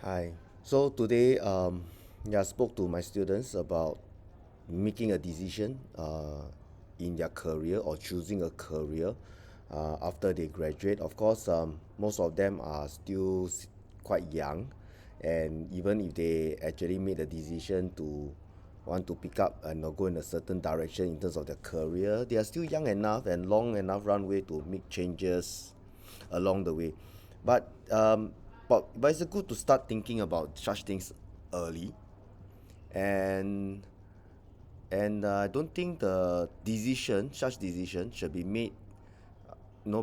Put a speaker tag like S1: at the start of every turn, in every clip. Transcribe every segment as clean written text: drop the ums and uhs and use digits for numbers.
S1: Hi. So today, I spoke to my students about making a decision in their career or choosing a career after they graduate. Of course, most of them are still quite young, and even if they actually made a decision to want to pick up and go in a certain direction in terms of their career, they are still young enough and long enough runway to make changes along the way. But but it's good to start thinking about such things early, and I don't think the such decision, should be made,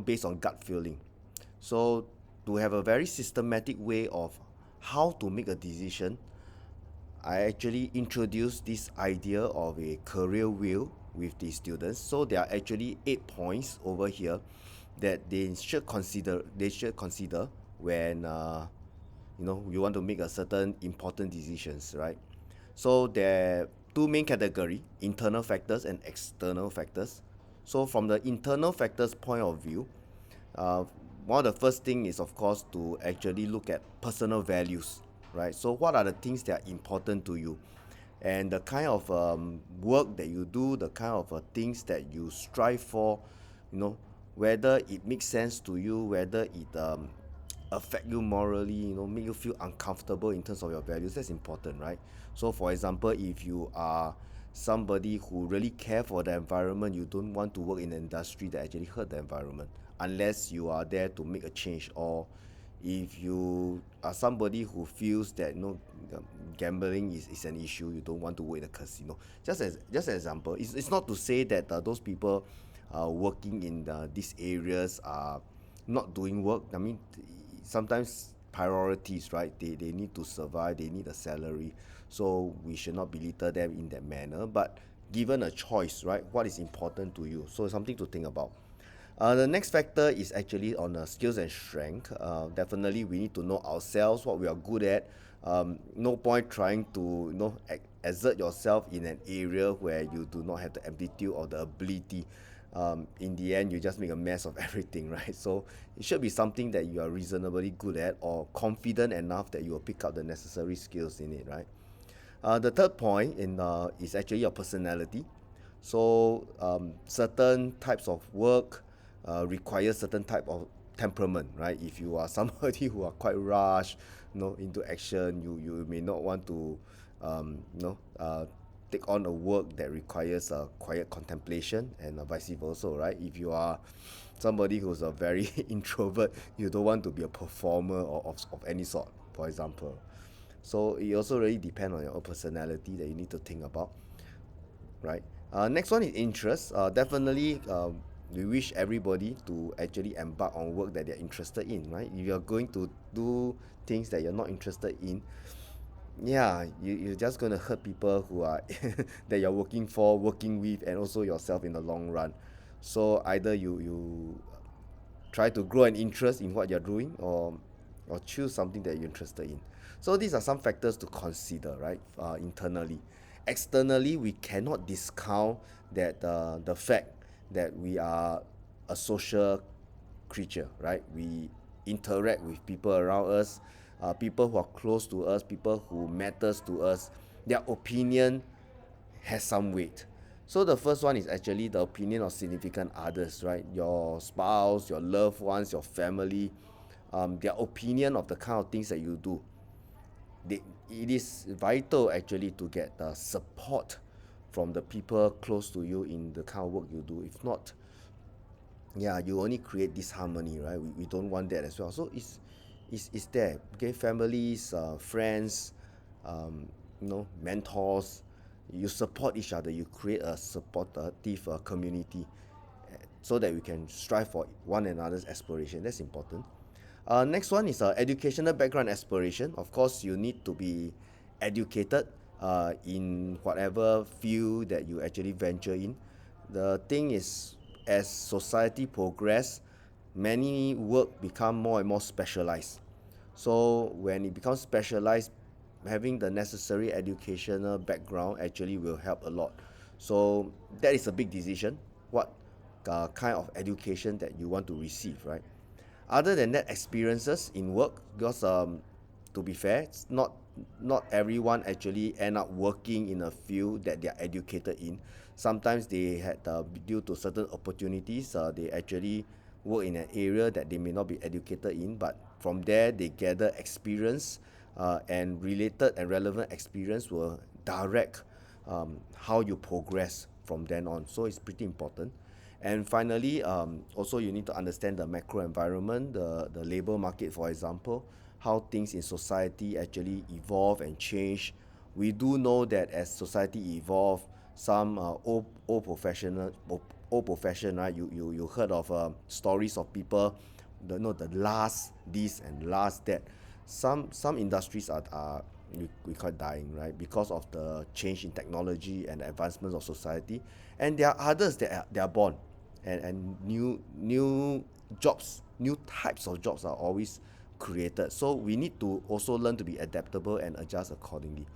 S1: based on gut feeling. So to have a very systematic way of how to make a decision, I actually introduced this idea of a career wheel with the students. So there are actually 8 points over here that they should consider when you want to make a certain important decisions, right? So there are two main category: internal factors and external factors. So from the internal factors point of view, uh, one of the first thing is, of course, to actually look at personal values, right? So what are the things that are important to you, and the kind of work that you do, the kind of things that you strive for, you know whether it makes sense to you, whether it affect you morally, make you feel uncomfortable in terms of your values. That's important, right? So for example, if you are somebody who really care for the environment, you don't want to work in an industry that actually hurt the environment, unless you are there to make a change. Or if you are somebody who feels that gambling is an issue, you don't want to work in a casino. Just an example. It's not to say that those people working in these areas are not doing work. I mean, sometimes priorities, right? They need to survive, they need a salary, so we should not belittle them in that manner. But given a choice, right, what is important to you? So something to think about. The next factor is actually on skills and strength. Definitely, we need to know ourselves, what we are good at. No point trying to exert yourself in an area where you do not have the aptitude or the ability. In the end, you just make a mess of everything, right? So it should be something that you are reasonably good at or confident enough that you will pick up the necessary skills in it, right? The third point is actually your personality. So certain types of work require certain type of temperament, right? If you are somebody who are quite rush, into action, you may not want to, take on a work that requires quiet contemplation, and vice versa, right? If you are somebody who's a very introvert, you don't want to be a performer of any sort, for example. So it also really depends on your own personality that you need to think about, right? Next one is interest. Definitely, we wish everybody to actually embark on work that they're interested in, right? If you're going to do things that you're not interested in, yeah, you're just going to hurt people who are that you're working for, working with, and also yourself in the long run. So either you try to grow an interest in what you're doing, or choose something that you're interested in. So these are some factors to consider, right? Internally. Externally, we cannot discount that the fact that we are a social creature, right? We interact with people around us, people who are close to us, people who matters to us. Their opinion has some weight. So the first one is actually the opinion of significant others, right? Your spouse, your loved ones, your family, their opinion of the kind of things that you do. It is vital actually to get the support from the people close to you in the kind of work you do. If not, yeah, you only create disharmony, right? We don't want that as well. So it's there. Okay, families, friends, mentors. You support each other. You create a supportive community, so that we can strive for one another's aspiration. That's important. Next one is educational background aspiration. Of course, you need to be educated in whatever field that you actually venture in. The thing is, as society progress, many work become more and more specialized. So when it becomes specialized, having the necessary educational background actually will help a lot. So that is a big decision. What kind of education that you want to receive, right? Other than that, experiences in work, because to be fair, it's not everyone actually end up working in a field that they are educated in. Sometimes they had due to certain opportunities, they actually work in an area that they may not be educated in, but from there they gather experience, and related and relevant experience will direct how you progress from then on. So it's pretty important. And finally, also you need to understand the macro environment, the labor market, for example, how things in society actually evolve and change. We do know that as society evolve, some old profession, right? You heard of stories of people, the last this and last that. Some industries are we call it dying, right, because of the change in technology and advancements of society. And there are others that are born, and new jobs, new types of jobs are always created. So we need to also learn to be adaptable and adjust accordingly.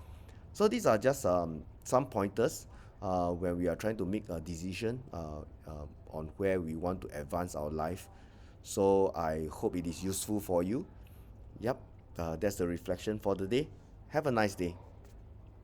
S1: So these are just some pointers when we are trying to make a decision on where we want to advance our life. So I hope it is useful for you. Yep, that's the reflection for the day. Have a nice day.